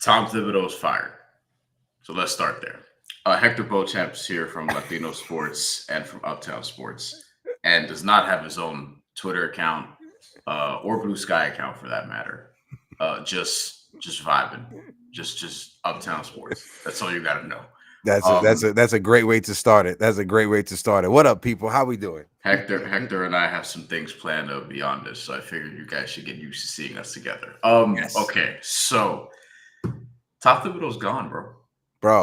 Tom Thibodeau is fired. So let's start there. Hector Beauchamp's here from Latino Sports and from Uptown Sports, and does not have his own Twitter account or Blue Sky account for that matter. Just vibing, just Uptown Sports. That's all you got to know. That's a great way to start it. That's a great way to start it. What up, people? How we doing? Hector and I have some things planned beyond this, so I figured you guys should get used to seeing us together. Yes. Okay, so Tom Thibodeau's gone, bro.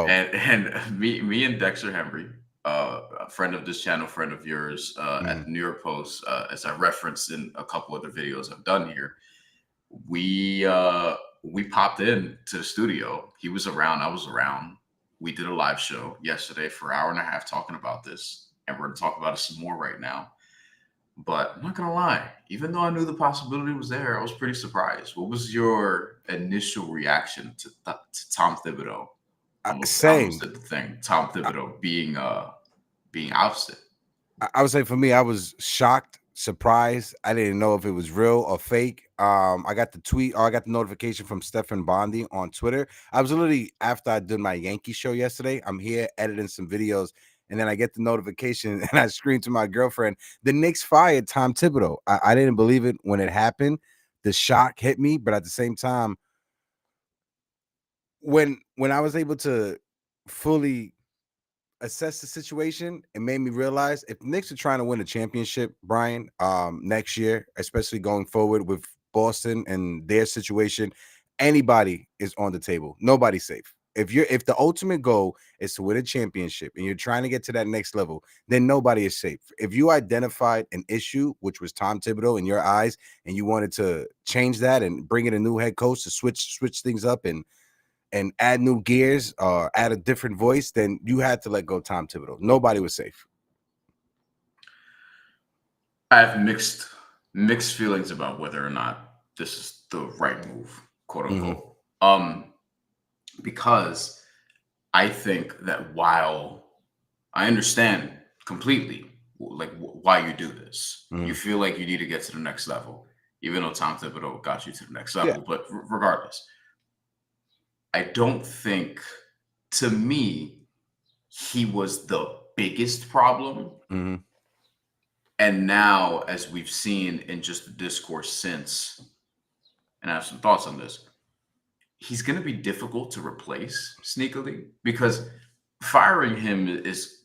And me and Dexter Henry, a friend of this channel, friend of yours, at the New York Post, as I referenced in a couple other videos I've done here, we popped in to the studio. He was around, I was around. We did a live show yesterday for an hour and a half talking about this, and we're going to talk about it some more right now. But I'm not going to lie, even though I knew the possibility was there, I was pretty surprised. What was your initial reaction to Tom Thibodeau? Same. The thing, Tom Thibodeau being ousted. I would say for me, I was shocked, surprised. I didn't know if it was real or fake. I got the tweet, or I got the notification from Stephen Bondi on Twitter. I was literally, after I did my Yankee show yesterday, I'm here editing some videos, and then I get the notification and I scream to my girlfriend, the Knicks fired Tom Thibodeau. I didn't believe it when it happened. The shock hit me, but at the same time, when I was able to fully assess the situation, it made me realize if the Knicks are trying to win a championship, Bryan, next year, especially going forward with Boston and their situation, anybody is on the table. Nobody's safe. If the ultimate goal is to win a championship and you're trying to get to that next level, then nobody is safe. If you identified an issue, which was Tom Thibodeau in your eyes, and you wanted to change that and bring in a new head coach to switch things up and add new gears or add a different voice, then you had to let go Tom Thibodeau. Nobody was safe. I have mixed feelings about whether or not this is the right move, quote unquote. Because I think that while I understand completely like why you do this, you feel like you need to get to the next level, even though Tom Thibodeau got you to the next level. Yeah. But regardless, I don't think, to me, he was the biggest problem. And now, as we've seen in just the discourse since, and I have some thoughts on this, he's going to be difficult to replace sneakily, because firing him is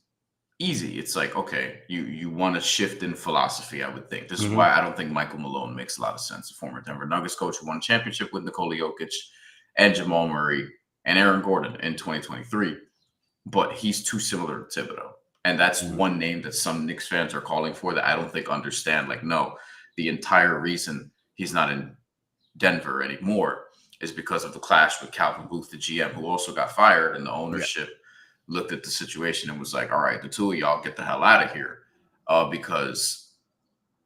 easy. It's like, okay, you want to shift in philosophy, I would think. This is why I don't think Michael Malone makes a lot of sense. The former Denver Nuggets coach who won a championship with Nikola Jokic and Jamal Murray and Aaron Gordon in 2023. But he's too similar to Thibodeau. And that's one name that some Knicks fans are calling for that I don't think understand. Like, no, the entire reason he's not in Denver anymore is because of the clash with Calvin Booth, the GM, who also got fired, and the ownership looked at the situation and was like, all right, the two of y'all get the hell out of here, because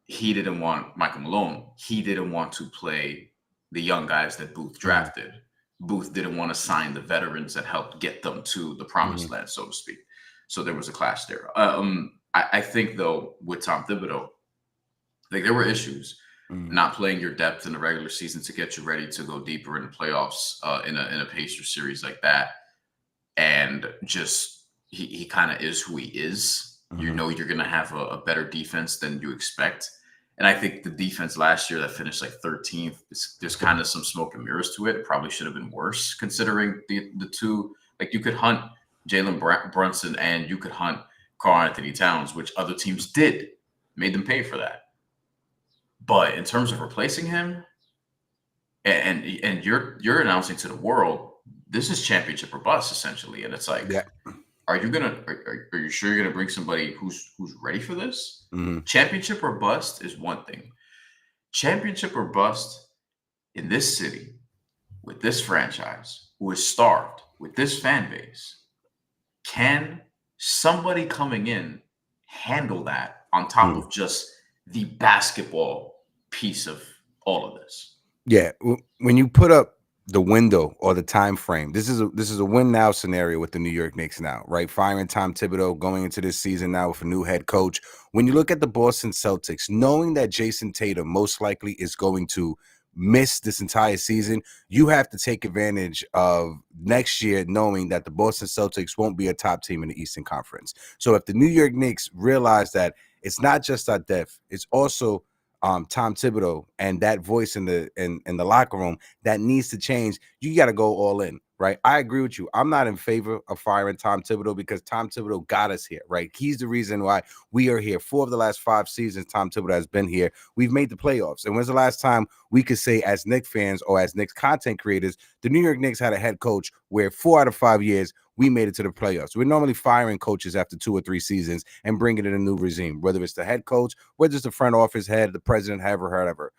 he didn't want Michael Malone. He didn't want to play the young guys that Booth drafted. Booth didn't want to sign the veterans that helped get them to the promised land, so to speak. So there was a clash there. I think, though, with Tom Thibodeau, like, there were issues. Not playing your depth in the regular season to get you ready to go deeper in the playoffs in a Pacers series like that. And just he kind of is who he is. You know you're going to have a better defense than you expect. And I think the defense last year that finished like 13th, there's kind of some smoke and mirrors to it. It probably should have been worse considering the two. Like, you could hunt Jalen Brunson and you could hunt Karl-Anthony Towns, which other teams did, made them pay for that. But in terms of replacing him, and you're announcing to the world, this is championship or bust essentially, and it's like, are you sure you're gonna bring somebody who's ready for this? Championship or bust is one thing. Championship or bust in this city with this franchise who is starved with this fan base. Can somebody coming in handle that on top of just the basketball piece of all of this? Yeah, when you put up the window or the time frame, this is a win now scenario with the New York Knicks now, right? Firing Tom Thibodeau, going into this season now with a new head coach. When you look at the Boston Celtics, knowing that Jason Tatum most likely is going to miss this entire season, you have to take advantage of next year knowing that the Boston Celtics won't be a top team in the Eastern Conference. So if the New York Knicks realize that it's not just our depth, it's also Tom Thibodeau and that voice in the locker room that needs to change, you got to go all in, right? I agree with you. I'm not in favor of firing Tom Thibodeau because Tom Thibodeau got us here, right? He's the reason why we are here. 4 of the last 5 seasons Tom Thibodeau has been here, we've made the playoffs. And when's the last time we could say as Knicks fans or as Knicks content creators, the New York Knicks had a head coach where 4 out of 5 years we made it to the playoffs? We're normally firing coaches after 2 or 3 seasons and bringing in a new regime, whether it's the head coach, whether it's the front office head, the president, whatever.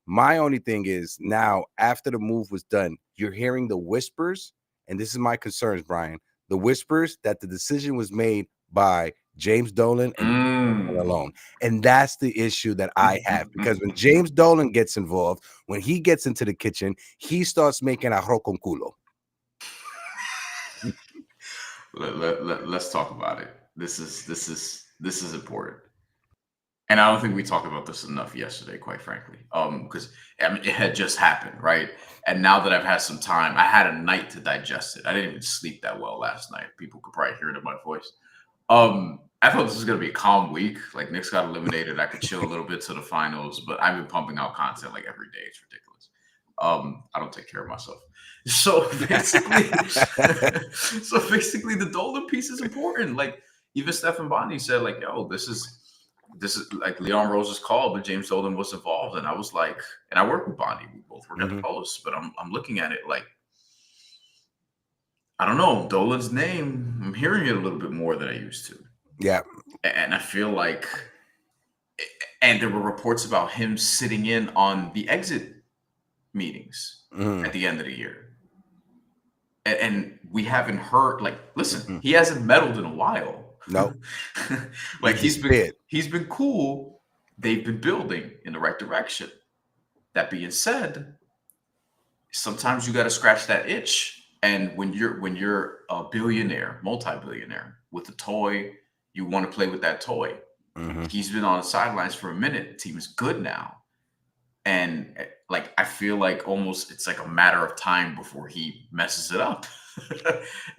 My only thing is now, after the move was done, you're hearing the whispers, and this is my concerns, Brian, the whispers that the decision was made by James Dolan and alone. And that's the issue that I have, because when James Dolan gets involved, when he gets into the kitchen, he starts making arroz con culo. Let's talk about it. This is important, and I don't think we talked about this enough yesterday, quite frankly. Because I mean, it had just happened, right? And now that I've had some time, I had a night to digest it. I didn't even sleep that well last night. People could probably hear it in my voice. I thought this was gonna be a calm week. Like, Knicks got eliminated. I could chill a little bit to the finals, but I've been pumping out content like every day. It's ridiculous. I don't take care of myself. So basically, the Dolan piece is important. Like, even Stephen Bondy said, like, yo, this is like Leon Rose's call, but James Dolan was involved. And I was like, and I work with Bondy. We both work at the Post, but I'm looking at it like, I don't know, Dolan's name, I'm hearing it a little bit more than I used to. Yeah. And I feel like, and there were reports about him sitting in on the exit meetings at the end of the year. And we haven't heard, like, listen, he hasn't meddled in a while. No. Like, he's been cool. They've been building in the right direction. That being said, sometimes you got to scratch that itch. And when you're a billionaire, multi-billionaire with a toy, you want to play with that toy. He's been on the sidelines for a minute. The team is good now. And like, I feel like almost it's like a matter of time before he messes it up.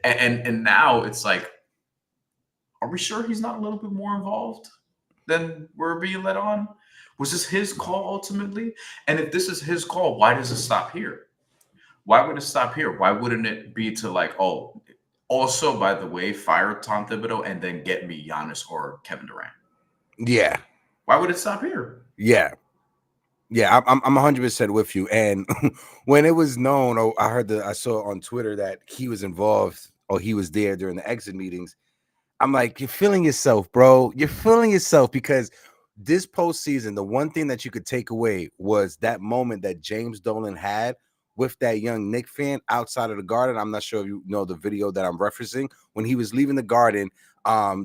and now it's like, are we sure he's not a little bit more involved than we're being let on? Was this his call ultimately? And if this is his call, why does it stop here? Why would it stop here? Why wouldn't it be to like, oh, also, by the way, fire Tom Thibodeau and then get me Giannis or Kevin Durant? Yeah. Why would it stop here? Yeah. Yeah, I'm 100% with you. And when it was known, I saw on Twitter that he was involved or he was there during the exit meetings. I'm like, you're feeling yourself, bro. You're feeling yourself, because this postseason, the one thing that you could take away was that moment that James Dolan had with that young Knick fan outside of the Garden. I'm not sure if you know the video that I'm referencing. When he was leaving the Garden,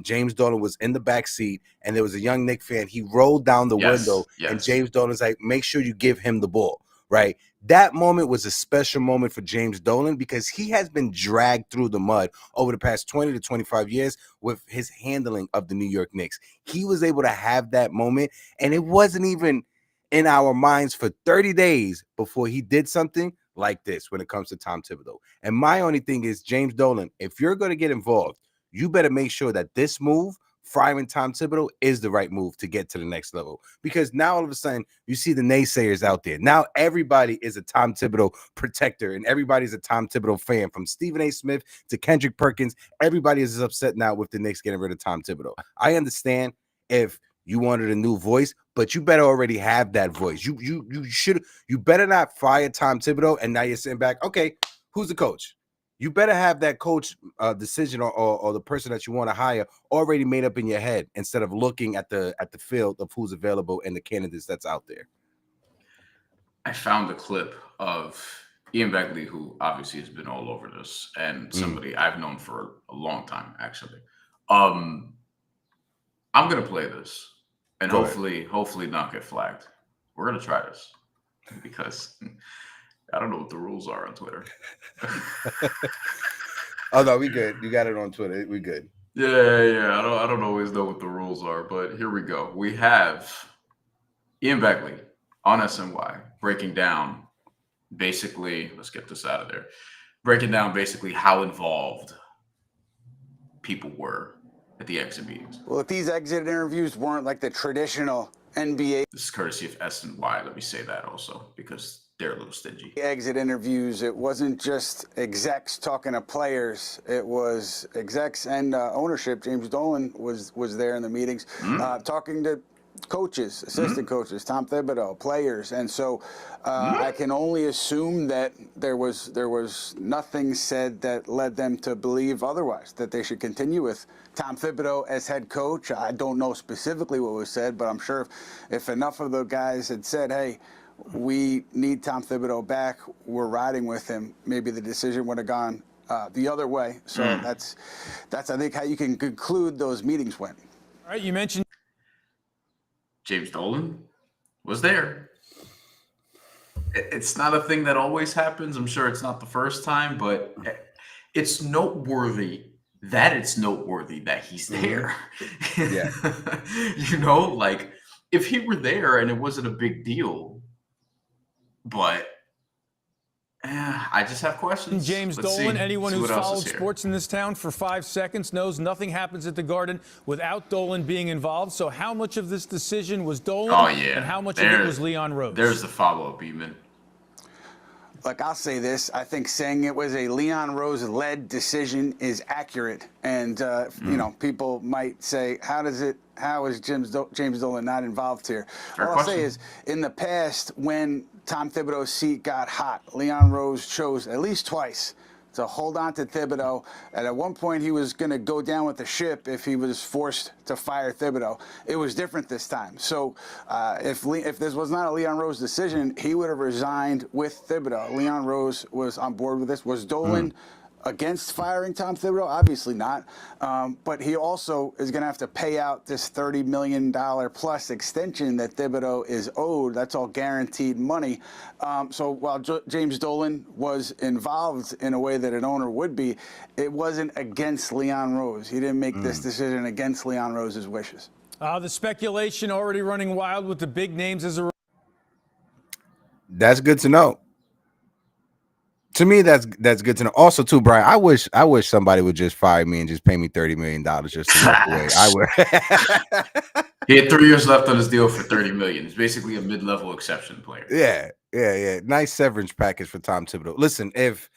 James Dolan was in the back seat, and there was a young Knick fan. He rolled down the window, and James Dolan's like, make sure you give him the ball, right? That moment was a special moment for James Dolan, because he has been dragged through the mud over the past 20 to 25 years with his handling of the New York Knicks. He was able to have that moment, and it wasn't even in our minds for 30 days before he did something like this when it comes to Tom Thibodeau. And my only thing is, James Dolan, if you're going to get involved, you better make sure that this move, firing Tom Thibodeau, is the right move to get to the next level. Because now all of a sudden you see the naysayers out there. Now everybody is a Tom Thibodeau protector, and everybody's a Tom Thibodeau fan, from Stephen A. Smith to Kendrick Perkins. Everybody is upset now with the Knicks getting rid of Tom Thibodeau. I understand if you wanted a new voice, but you better already have that voice. You better not fire Tom Thibodeau and now you're sitting back, okay, who's the coach? You better have that coach decision or the person that you want to hire already made up in your head, instead of looking at the field of who's available and the candidates that's out there. I found a clip of Ian Begley, who obviously has been all over this, and somebody I've known for a long time, actually. I'm gonna play this and hopefully not get flagged. We're gonna try this because I don't know what the rules are on Twitter. Oh no, we good. You got it on Twitter. We good. Yeah. I don't always know what the rules are, but here we go. We have Ian Begley on SNY, breaking down basically, let's get this out of there, breaking down basically how involved people were at the exit meetings. Well, if these exit interviews weren't like the traditional NBA This is courtesy of SNY. Let me say that also because they're a little stingy. exit interviews, it wasn't just execs talking to players. It was execs and ownership. James Dolan was there in the meetings, talking to coaches, assistant coaches, Tom Thibodeau, players, and so I can only assume that there was nothing said that led them to believe otherwise, that they should continue with Tom Thibodeau as head coach. I don't know specifically what was said, but I'm sure if enough of the guys had said, hey, we need Tom Thibodeau back, we're riding with him, maybe the decision would have gone the other way. So that's I think how you can conclude those meetings went. All right, you mentioned James Dolan was there. It's not a thing that always happens. I'm sure it's not the first time, but it's noteworthy that he's there. Yeah. You know, like if he were there and it wasn't a big deal, but I just have questions. James Let's Dolan, see. anyone See who's what else is followed here. sports in this town for 5 seconds knows nothing happens at the Garden without Dolan being involved. So how much of this decision was Dolan and how much of it was Leon Rose? There's the follow-up, Beeman. Look, I'll say this. I think saying it was a Leon Rose-led decision is accurate. And, you know, people might say, how is James Dolan not involved here? Fair All I'll say is, in the past, when Tom Thibodeau's seat got hot, Leon Rose chose at least twice to hold on to Thibodeau. And at one point, he was going to go down with the ship if he was forced to fire Thibodeau. It was different this time. So if this was not a Leon Rose decision, he would have resigned with Thibodeau. Leon Rose was on board with this. Was Dolan against firing Tom Thibodeau? Obviously not. But he also is going to have to pay out this $30 million plus extension that Thibodeau is owed. That's all guaranteed money. So while James Dolan was involved in a way that an owner would be, it wasn't against Leon Rose. He didn't make this decision against Leon Rose's wishes. The speculation already running wild with the big names as a... That's good to know. To me, that's good to know. Also, too, Brian, I wish somebody would just fire me and just pay me $30 million just to walk away. I would. He had 3 years left on his deal for $30 million. He's basically a mid-level exception player. Yeah. Nice severance package for Tom Thibodeau. Listen, if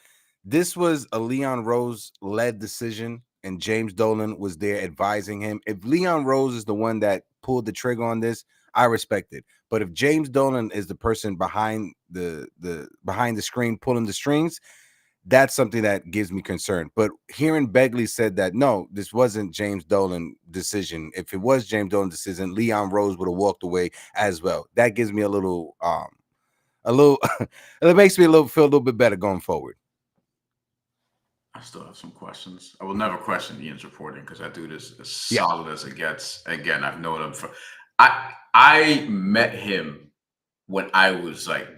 this was a Leon Rose-led decision and James Dolan was there advising him, if Leon Rose is the one that pulled the trigger on this, I respect it. But if James Dolan is the person behind the screen pulling the strings, that's something that gives me concern. But hearing Begley said that no, this wasn't James Dolan decision. If it was James Dolan decision, Leon Rose would have walked away as well. That gives me a little it makes me feel a little bit better going forward. I still have some questions. I will never question Ian's reporting because I do this as solid as it gets. Again, I've known him for. I met him when I was like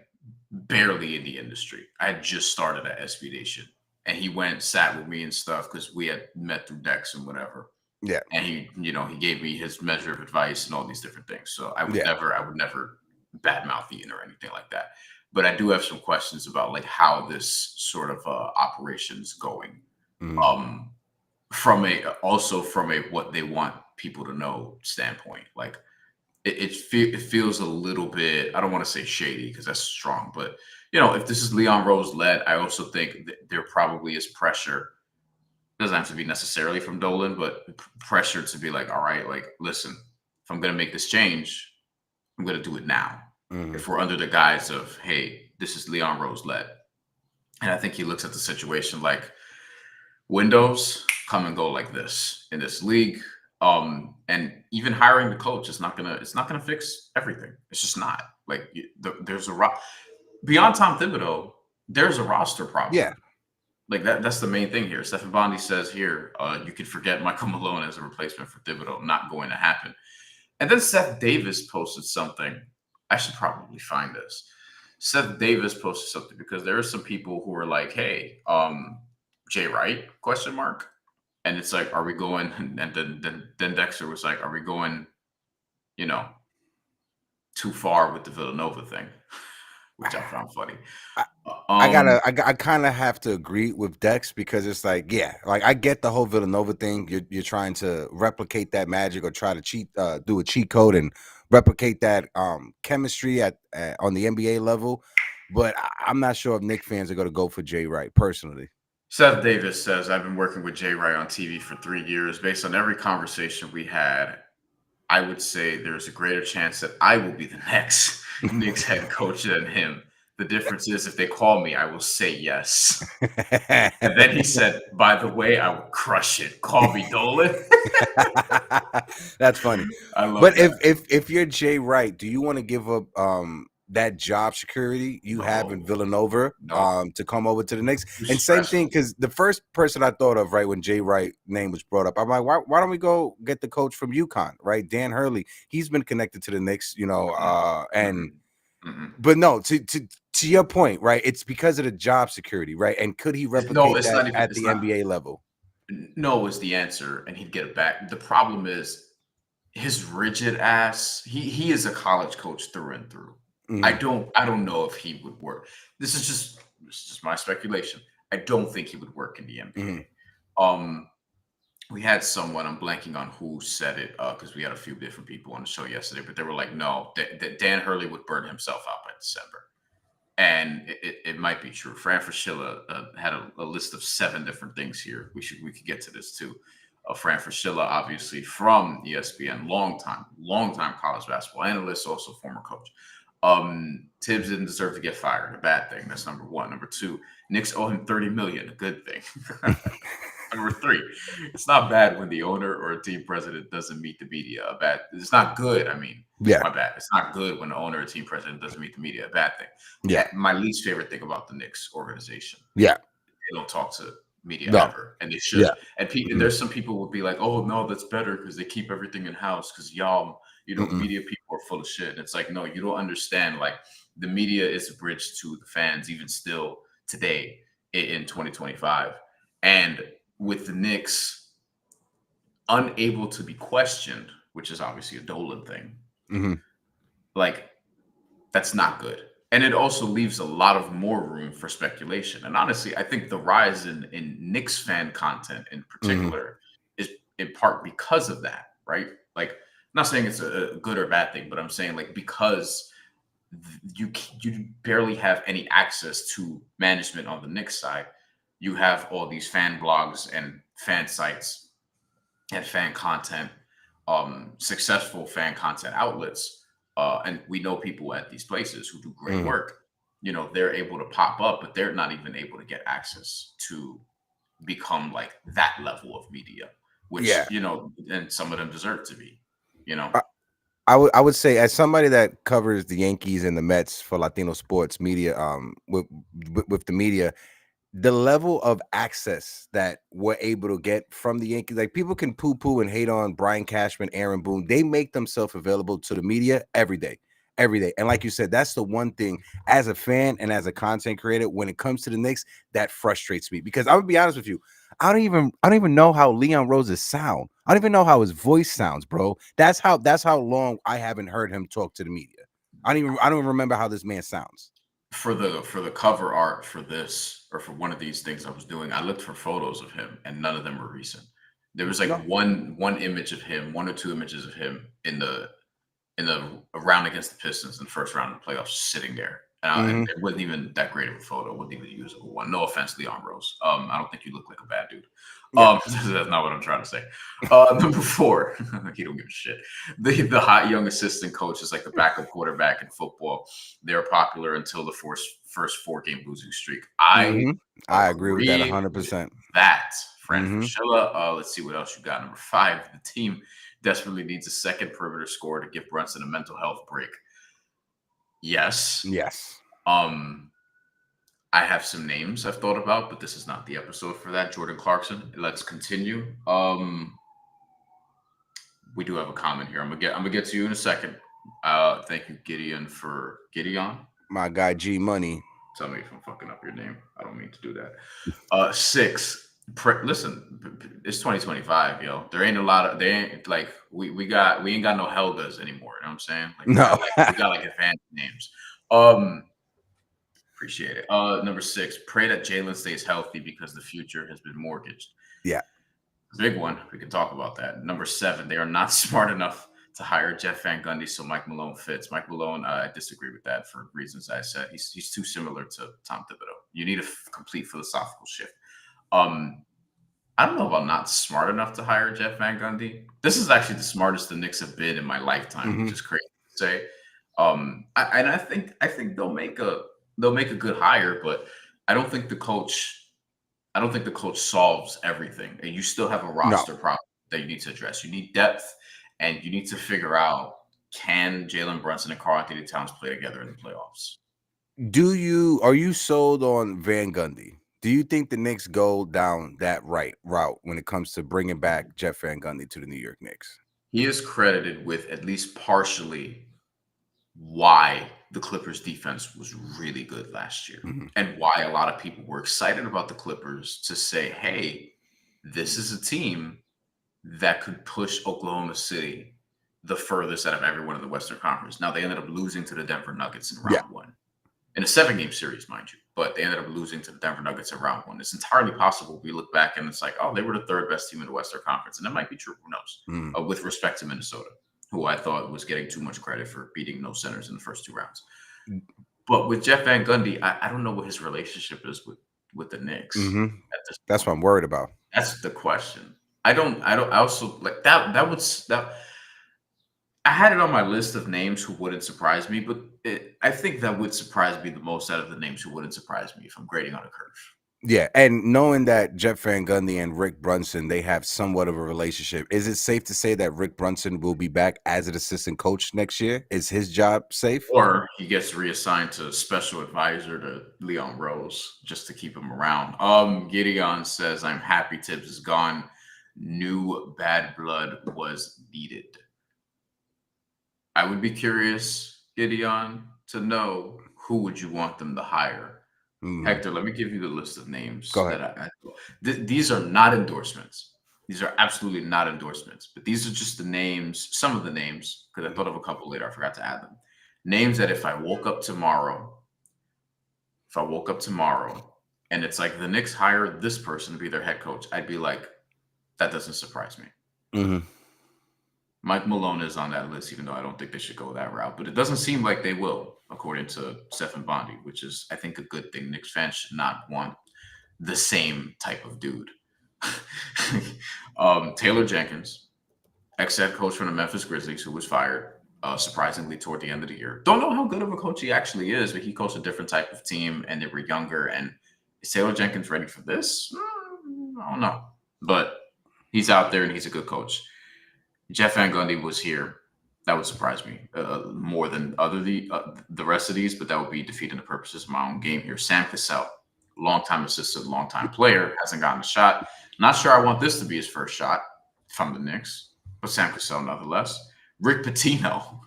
barely in the industry. I had just started at SB Nation, and he sat with me and stuff because we had met through decks and whatever. Yeah, and he gave me his measure of advice and all these different things. So I would never badmouth Ian or anything like that. But I do have some questions about like how this sort of operation is going. From a what they want people to know standpoint, like. It feels a little bit, I don't want to say shady because that's strong, but if this is Leon Rose led, I also think that there probably is pressure. It doesn't have to be necessarily from Dolan, but pressure to be like, all right, like, listen, if I'm going to make this change, I'm going to do it now. If we're under the guise of, hey, this is Leon Rose led. And I think he looks at the situation like windows come and go like this in this league. And even hiring the coach is not gonna fix everything. It's just not. Like there's beyond Tom Thibodeau, there's a roster problem. Yeah, like that's the main thing here. Stephen Bondi says here, you could forget Michael Malone as a replacement for Thibodeau. Not going to happen. And then Seth Davis posted something. I should probably find this. Seth Davis posted something because there are some people who are like, hey, Jay Wright, ? And it's like, are we going? And then Dexter was like, are we going, too far with the Villanova thing, which I found funny. I kind of have to agree with Dex because it's like, yeah, like I get the whole Villanova thing. You're trying to replicate that magic or try to do a cheat code and replicate that chemistry at on the NBA level. But I'm not sure if Knicks fans are going to go for Jay Wright personally. Seth Davis says, I've been working with Jay Wright on TV for 3 years. Based on every conversation we had, I would say there's a greater chance that I will be the next Knicks head coach than him. The difference is if they call me, I will say yes. And then he said, by the way, I will crush it. Call me Dolan. That's funny. I love but that. if you're Jay Wright, do you want to give up that job security you have in Villanova to come over to the Knicks? And same thing, because the first person I thought of, right, when Jay Wright name was brought up, I'm like, why don't we go get the coach from UConn, right? Dan Hurley. He's been connected to the Knicks, but no, to your point, right? It's because of the job security, right? And could he replicate that at the NBA level? No is the answer, and he'd get it back. The problem is his rigid ass. He is a college coach through and through. I don't know if he would work. This is just my speculation. I don't think he would work in the NBA. We had someone, I'm blanking on who said it, because we had a few different people on the show yesterday, but they were like, no, that Dan Hurley would burn himself out by December. And it might be true. Fran Fraschilla had a list of 7 different things here. We could get to this too. Fran Fraschilla, obviously from ESPN, long time college basketball analyst, also former coach. Tibbs didn't deserve to get fired. A bad thing. That's number 1. Number 2, Knicks owe him $30 million. A good thing. Number 3, it's not bad when the owner or a team president doesn't meet the media. It's not good. I mean, my bad. It's not good when the owner or team president doesn't meet the media. A bad thing. Yeah. My least favorite thing about the Knicks organization. Yeah. They don't talk to media ever, and they should. Yeah. And there's some people will be like, "Oh no, that's better because they keep everything in house." Because y'all, media people are full of shit. And it's like, no, you don't understand. Like the media is a bridge to the fans, even still today in 2025, and with the Knicks unable to be questioned, which is obviously a Dolan thing, like that's not good. And it also leaves a lot of more room for speculation. And honestly, I think the rise in Knicks fan content in particular is in part because of that, right? Like, I'm not saying it's a good or bad thing, but I'm saying like because you barely have any access to management on the Knicks side, you have all these fan blogs and fan sites and fan content, successful fan content outlets. And we know people at these places who do great work. They're able to pop up, but they're not even able to get access to become like that level of media, which, and some of them deserve to be, I would say, as somebody that covers the Yankees and the Mets for Latino sports media, with the media, the level of access that we're able to get from the Yankees, like people can poo-poo and hate on Brian Cashman, Aaron Boone. They make themselves available to the media every day. And like you said, that's the one thing as a fan and as a content creator, when it comes to the Knicks, that frustrates me, because I'm gonna be honest with you. I don't even know how Leon Rose's sound. I don't even know how his voice sounds, bro. That's how long I haven't heard him talk to the media. I don't even remember how this man sounds. For the cover art for this, or for one of these things I was doing, I looked for photos of him, and none of them were recent. There was like one image of him, 1 or 2 images of him in the round against the Pistons in the first round of the playoffs, sitting there. And it wasn't even that great of a photo. It wasn't even a usable one. No offense, Leon Rose. I don't think you look like a bad dude. That's not what I'm trying to say. Number 4, he don't give a shit. The hot young assistant coach is like the backup quarterback in football. They're popular until the first 4-game losing streak. I agree with that 100%. That Fran Fraschilla. Let's see what else you got. Number 5, the team desperately needs a second perimeter scorer to give Brunson a mental health break. Yes. I have some names I've thought about, but this is not the episode for that. Jordan Clarkson. Let's continue. We do have a comment here. I'm gonna get to you in a second. Thank you, Gideon. My guy G Money. Tell me if I'm fucking up your name. I don't mean to do that. 6. Listen, it's 2025, yo. There ain't a lot of they ain't like we ain't got no Helgas anymore. You know what I'm saying? Like No. we got like advanced names. Appreciate it. Number 6, pray that Jalen stays healthy because the future has been mortgaged. Yeah. Big one. We can talk about that. Number 7, they are not smart enough to hire Jeff Van Gundy, so Mike Malone fits. Mike Malone, I disagree with that for reasons I said. He's too similar to Tom Thibodeau. You need a complete philosophical shift. I don't know about not smart enough to hire Jeff Van Gundy. This is actually the smartest the Knicks have been in my lifetime, which is crazy to say. I think they'll make a good hire, but I don't think the coach solves everything. And you still have a roster problem that you need to address. You need depth, and you need to figure out, can Jalen Brunson and karl-Anthony Towns play together in the playoffs? Are you sold on Van Gundy? Do you think the Knicks go down that route when it comes to bringing back Jeff Van Gundy to the New York Knicks? He is credited with at least partially why the Clippers defense was really good last year, and why a lot of people were excited about the Clippers to say, hey, this is a team that could push Oklahoma City the furthest out of everyone in the Western Conference. Now, they ended up losing to the Denver Nuggets in round 1. In a 7-game series, mind you, but they ended up losing to the Denver Nuggets in round 1. It's entirely possible we look back and it's like, oh, they were the 3rd best team in the Western Conference. And that might be true. Who knows? With respect to Minnesota, who I thought was getting too much credit for beating no centers in the first 2 rounds. But with Jeff Van Gundy, I don't know what his relationship is with the Knicks. That's what I'm worried about. That's the question. I also like that. I had it on my list of names who wouldn't surprise me, but I think that would surprise me the most out of the names who wouldn't surprise me if I'm grading on a curve. Yeah, and knowing that Jeff Van Gundy and Rick Brunson, they have somewhat of a relationship, is it safe to say that Rick Brunson will be back as an assistant coach next year? Is his job safe? Or he gets reassigned to special advisor to Leon Rose just to keep him around. Gideon says, I'm happy Tibbs is gone. New bad blood was needed. I would be curious, Gideon, to know who would you want them to hire. Hector, let me give you the list of names. Go ahead. These are not endorsements. These are absolutely not endorsements. But these are just the names, some of the names, because I thought of a couple later. I forgot to add them. Names that if I woke up tomorrow, and it's like the Knicks hired this person to be their head coach, I'd be like, that doesn't surprise me. Mike Malone is on that list, even though I don't think they should go that route. But it doesn't seem like they will, according to Stephen Bondi, which is, I think, a good thing. Knicks fans should not want the same type of dude. Taylor Jenkins, ex-head coach from the Memphis Grizzlies, who was fired, surprisingly, toward the end of the year. Don't know how good of a coach he actually is, but he coached a different type of team, and they were younger. And is Taylor Jenkins ready for this? I don't know. But he's out there, and he's a good coach. Jeff Van Gundy was here. That would surprise me more than the rest of these, but that would be defeating the purposes of my own game here. Sam Cassell, longtime assistant, longtime player, hasn't gotten a shot. Not sure I want this to be his first shot from the Knicks, but Sam Cassell nonetheless. Rick Pitino,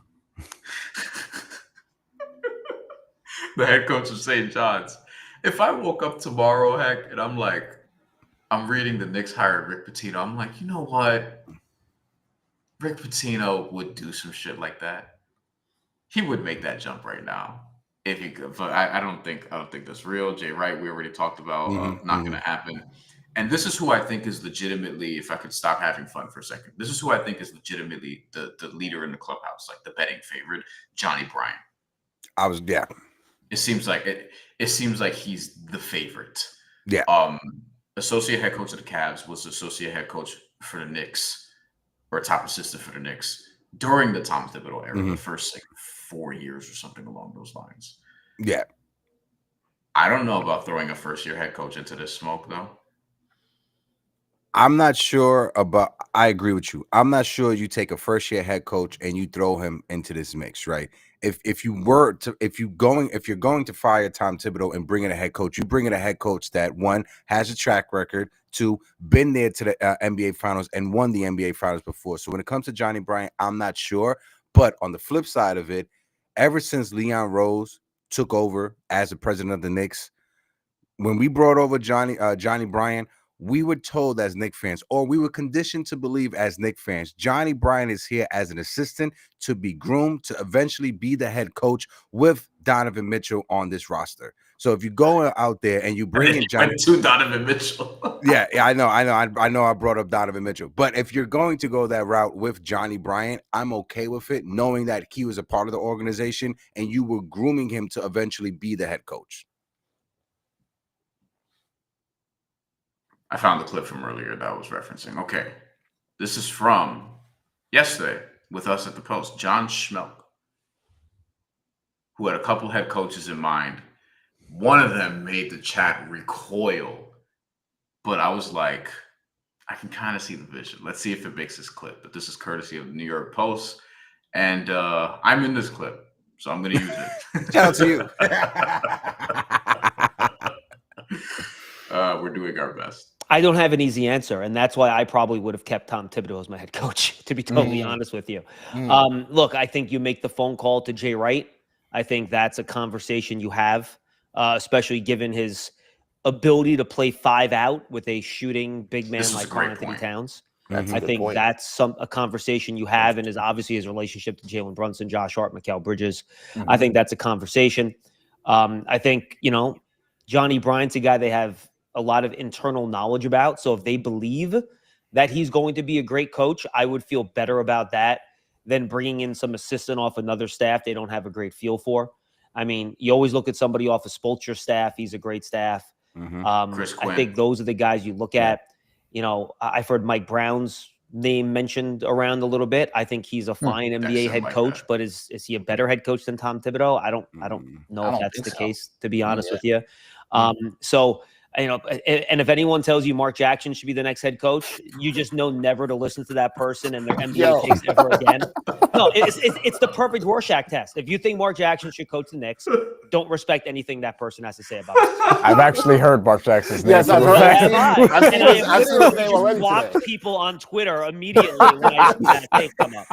the head coach of St. John's. If I woke up tomorrow, heck, and I'm reading the Knicks hired Rick Pitino, I'm like, you know what? Rick Pitino would do some shit like that. He would make that jump right now if he could. But I don't think that's real. Jay Wright, we already talked about, not going to happen. And this is who I think is legitimately, if I could stop having fun for a second, this is who I think is legitimately the leader in the clubhouse, like the betting favorite, Johnny Bryan. It seems like he's the favorite. Yeah. Associate head coach of the Cavs, was associate head coach for the Knicks, or top assistant for the Knicks during the Tom Thibodeau era, the first 4 years or something along those lines. Yeah. I don't know about throwing a first-year head coach into this smoke, though. I'm not sure about. I agree with you. I'm not sure you take a first-year head coach and you throw him into this mix, right? If you're going to fire Tom Thibodeau and bring in a head coach, you bring in a head coach that, one, has a track record, two, been there to the NBA Finals and won the NBA Finals before. So when it comes to Johnny Bryan, I'm not sure. But on the flip side of it, ever since Leon Rose took over as the president of the Knicks, when we brought over Johnny Bryan, we were told as Knicks fans, or we were conditioned to believe as Knicks fans, Johnny Bryan is here as an assistant to be groomed to eventually be the head coach with Donovan Mitchell on this roster. So if you go out there and you bring in Johnny to Donovan Mitchell, yeah, I know. I brought up Donovan Mitchell, but if you're going to go that route with Johnny Bryan, I'm okay with it, knowing that he was a part of the organization and you were grooming him to eventually be the head coach. I found the clip from earlier that I was referencing. Okay. This is from yesterday with us at the Post. John Schmelk, who had a couple head coaches in mind. One of them made the chat recoil, but I was like, I can kind of see the vision. Let's see if it makes this clip. But this is courtesy of the New York Post, and I'm in this clip, so I'm going to use it. Shout out to you. We're doing our best. I don't have an easy answer, and that's why I probably would have kept Tom Thibodeau as my head coach, to be totally honest with you. Look, I think you make the phone call to Jay Wright. I think that's a conversation you have, especially given his ability to play 5 out with a shooting big man like karl-anthony Towns. I think that's a conversation you have, and is obviously his relationship to Jalen Brunson, Josh Hart, Mikal Bridges. I think that's a conversation. I think, Johnny Bryan's a guy they have a lot of internal knowledge about. So if they believe that he's going to be a great coach, I would feel better about that than bringing in some assistant off another staff they don't have a great feel for. I mean, you always look at somebody off of Spoelstra's staff. He's a great staff. Chris Quinn. I think those are the guys you look at. I've heard Mike Brown's name mentioned around a little bit. I think he's a fine NBA head coach, but is he a better head coach than Tom Thibodeau? I don't know if that's the case, to be honest with you. So, and if anyone tells you Mark Jackson should be the next head coach, you just know never to listen to that person and their NBA takes ever again. No, it's the perfect Rorschach test. If you think Mark Jackson should coach the Knicks, don't respect anything that person has to say about it. I've actually heard Mark Jackson's name. Yes, I've heard. And I just blocked people on Twitter immediately when I see that thing come up.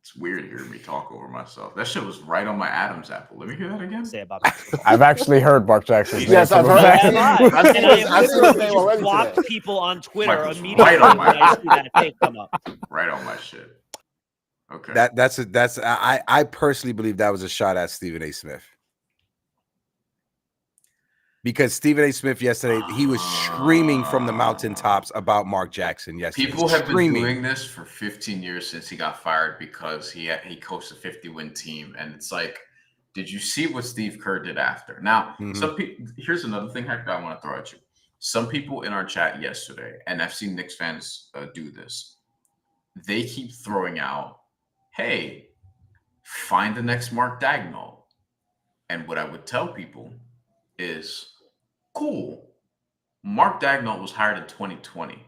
It's weird hearing me talk over myself. That shit was right on my Adam's apple. Let me hear that again. Say about I've actually heard Mark Jackson's name. Yes, I've heard. And I just blocked people on Twitter immediately right on when I see that thing come up. Right on my shit. Okay. I personally believe that was a shot at Stephen A. Smith. Because Stephen A. Smith yesterday, he was screaming from the mountaintops about Mark Jackson yesterday. People have been doing this for 15 years since he got fired because he coached a 50-win team. And it's like, did you see what Steve Kerr did after? Now, some people, here's another thing, Hector, I want to throw at you. Some people in our chat yesterday, and I've seen Knicks fans do this, they keep throwing out, hey, find the next Mark Daigneault. And what I would tell people is, cool, Mark Daigneault was hired in 2020.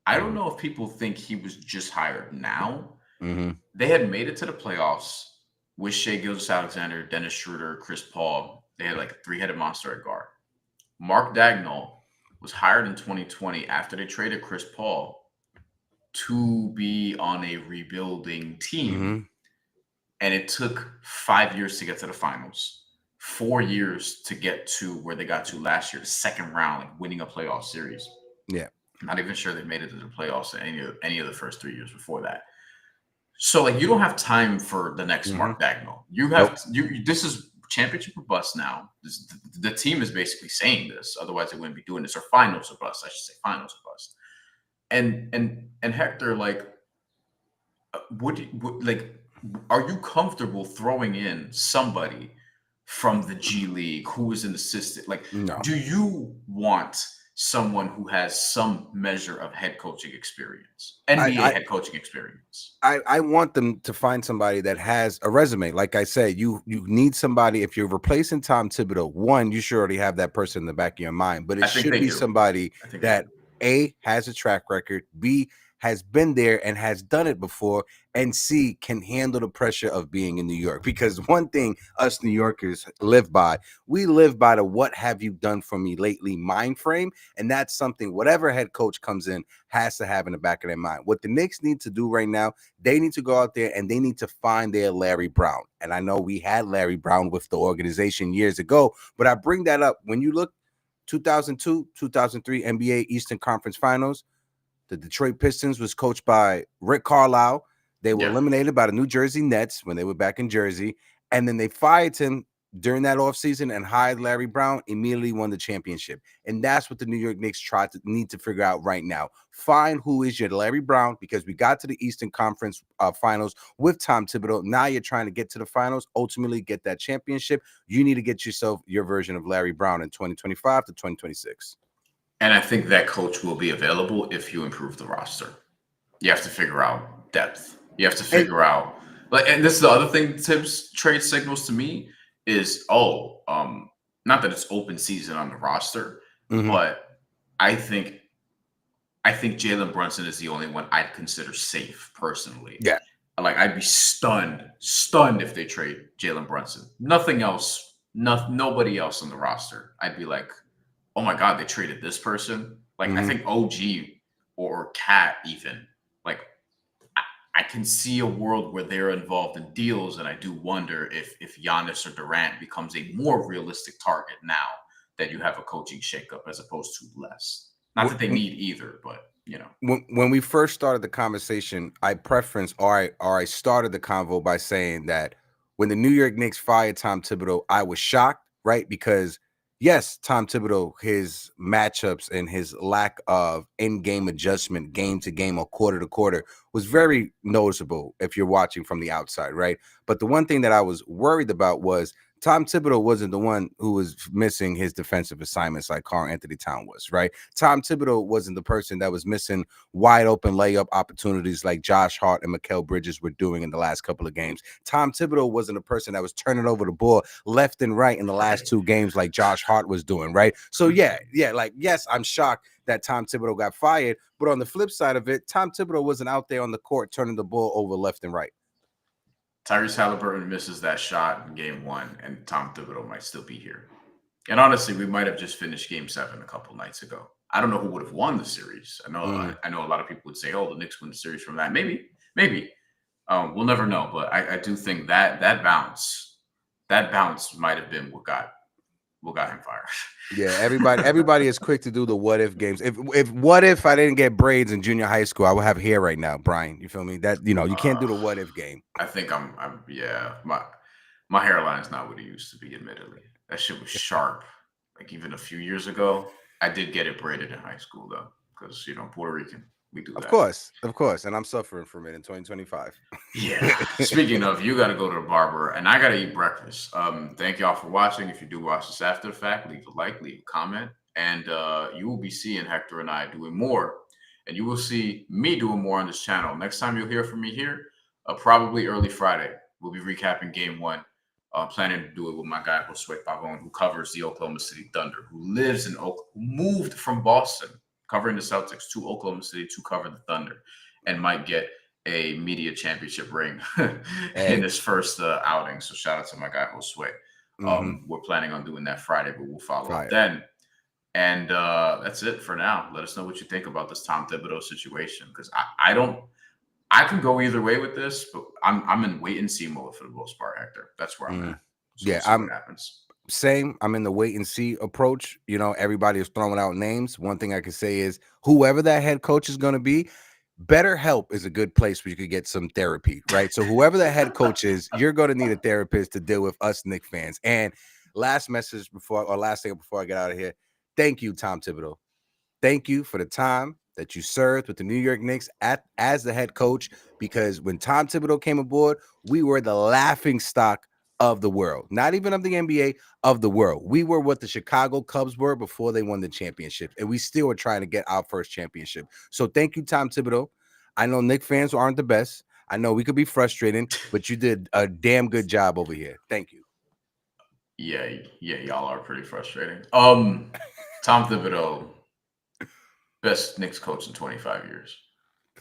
I don't know if people think he was just hired now. They had made it to the playoffs with Shai Gilgeous-Alexander, Dennis Schroeder, Chris Paul. They had like a 3-headed monster at guard. Mark Daigneault was hired in 2020 after they traded Chris Paul to be on a rebuilding team. And it took 5 years to get to the finals. 4 years to get to where they got to last year, the second round, like winning a playoff series. Yeah. I'm not even sure they made it to the playoffs in any of the first 3 years before that. So, like, you don't have time for the next Mark Daigneault. You have this is championship or bust now. The team is basically saying this. Otherwise, they wouldn't be doing this. Or finals or bust. I should say finals or bust. And Hector, like, are you comfortable throwing in somebody from the G League who is an assistant? Like, no. Do you want someone who has some measure of head coaching experience, NBA head coaching experience? I want them to find somebody that has a resume. Like I said, you need somebody. If you're replacing Tom Thibodeau, one, you should already have that person in the back of your mind, but it should be somebody that A, has a track record, B, has been there and has done it before, and C, can handle the pressure of being in New York. Because one thing us New Yorkers live by, we live by the what have you done for me lately mind frame, and that's something whatever head coach comes in has to have in the back of their mind. What the Knicks need to do right now, they need to go out there and they need to find their Larry Brown. And I know we had Larry Brown with the organization years ago, but I bring that up when you look 2002, 2003 NBA Eastern Conference Finals. The Detroit Pistons was coached by Rick Carlisle. They were eliminated by the New Jersey Nets when they were back in Jersey. And then they fired him during that offseason and hired Larry Brown, immediately won the championship. And that's what the New York Knicks need to figure out right now. Find who is your Larry Brown, because we got to the Eastern Conference Finals with Tom Thibodeau. Now you're trying to get to the finals, ultimately get that championship. You need to get yourself your version of Larry Brown in 2025 to 2026. And I think that coach will be available if you improve the roster. You have to figure out depth. You have to figure out, and this is the other thing Tibbs trade signals to me is, not that it's open season on the roster, but I think Jalen Brunson is the only one I'd consider safe personally. Yeah. Like, I'd be stunned if they trade Jalen Brunson. Nothing else, nobody else on the roster. I'd be like, oh my God, they traded this person. Like, I think OG or Cat even, like, I can see a world where they're involved in deals, and I do wonder if Giannis or Durant becomes a more realistic target now that you have a coaching shakeup as opposed to less. Not that they need either, but you know. When we first started the conversation, I preferenced or I started the convo by saying that when the New York Knicks fired Tom Thibodeau, I was shocked, right? Because yes, Tom Thibodeau, his matchups and his lack of in-game adjustment, game to game or quarter to quarter, was very noticeable if you're watching from the outside, right? But the one thing that I was worried about was Tom Thibodeau wasn't the one who was missing his defensive assignments like karl-Anthony Towns was, right? Tom Thibodeau wasn't the person that was missing wide open layup opportunities like Josh Hart and Mikal Bridges were doing in the last couple of games. Tom Thibodeau wasn't a person that was turning over the ball left and right in the last two games like Josh Hart was doing, right? So yes, I'm shocked that Tom Thibodeau got fired, but on the flip side of it, Tom Thibodeau wasn't out there on the court turning the ball over left and right. Tyrese Halliburton misses that shot in game 1, and Tom Thibodeau might still be here. And honestly, we might have just finished game 7 a couple nights ago. I don't know who would have won the series. I know a lot of people would say, oh, the Knicks win the series from that. Maybe. We'll never know. But I do think that bounce might have been what got him fired. Yeah, everybody is quick to do the what if games. If I didn't get braids in junior high school, I would have hair right now, Brian. You feel me? That you can't do the what if game. I think my hairline is not what it used to be, admittedly. That shit was sharp. Like, even a few years ago, I did get it braided in high school though, because Puerto Rican, we do that. Of course, and I'm suffering from it in 2025. Yeah. Speaking of, you got to go to the barber, and I got to eat breakfast. Thank y'all for watching. If you do watch this after the fact, leave a like, leave a comment, and you will be seeing Hector and I doing more, and you will see me doing more on this channel. Next time you'll hear from me here, probably early Friday, we'll be recapping game 1. Planning to do it with my guy Josue Pavon, who covers the Oklahoma City Thunder, who lives in who moved from Boston, covering the Celtics, to Oklahoma City to cover the Thunder, and might get a media championship ring in his first outing. So shout out to my guy Josue. We're planning on doing that Friday, but we'll follow up then. And that's it for now. Let us know what you think about this Tom Thibodeau situation, because I can go either way with this, but I'm in wait and see mode for the most part, Hector. That's where I'm at. So we'll see what happens. Same. I'm in the wait and see approach. Everybody is throwing out names. One thing I can say is whoever that head coach is going to be, BetterHelp is a good place where you could get some therapy, right? So whoever the head coach is, you're going to need a therapist to deal with us Knicks fans. And last thing before I get out of here, thank you, Tom Thibodeau. Thank you for the time that you served with the New York Knicks as the head coach, because when Tom Thibodeau came aboard, we were the laughing stock of the world, not even of the NBA, of the world. We were what the Chicago Cubs were before they won the championship, and we still are trying to get our first championship. So thank you, Tom Thibodeau. I know Knicks fans aren't the best. I know we could be frustrating, but you did a damn good job over here. Thank you. Yeah, y'all are pretty frustrating. Tom Thibodeau, best Knicks coach in 25 years.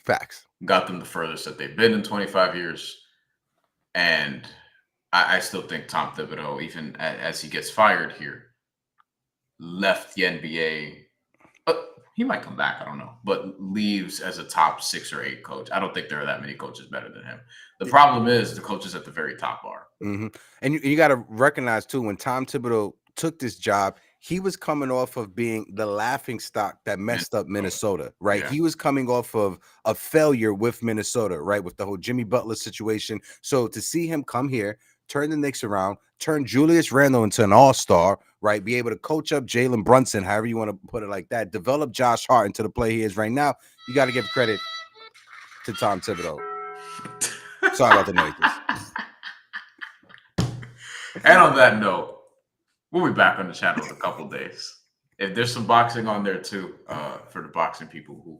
Facts. Got them the furthest that they've been in 25 years. And I still think Tom Thibodeau, even as he gets fired here, left the NBA. He might come back, I don't know, but leaves as a top 6 or 8 coach. I don't think there are that many coaches better than him. The problem is the coaches at the very top are. And you got to recognize, too, when Tom Thibodeau took this job, he was coming off of being the laughing stock that messed up Minnesota, right? He was coming off of a failure with Minnesota, right? With the whole Jimmy Butler situation. So to see him come here, turn the Knicks around, turn Julius Randle into an all-star, right? Be able to coach up Jalen Brunson, however you want to put it like that, develop Josh Hart into the play he is right now. You got to give credit to Tom Thibodeau. Sorry about the noises. And on that note, we'll be back on the channel in a couple days. If there's some boxing on there too, for the boxing people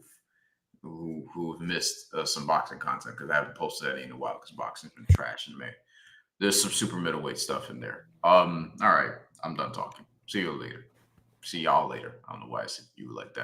who've missed some boxing content, because I haven't posted any in a while because boxing's been trash in May. There's some super middleweight stuff in there. All right, I'm done talking. See you later. See y'all later. I don't know why I said you like that.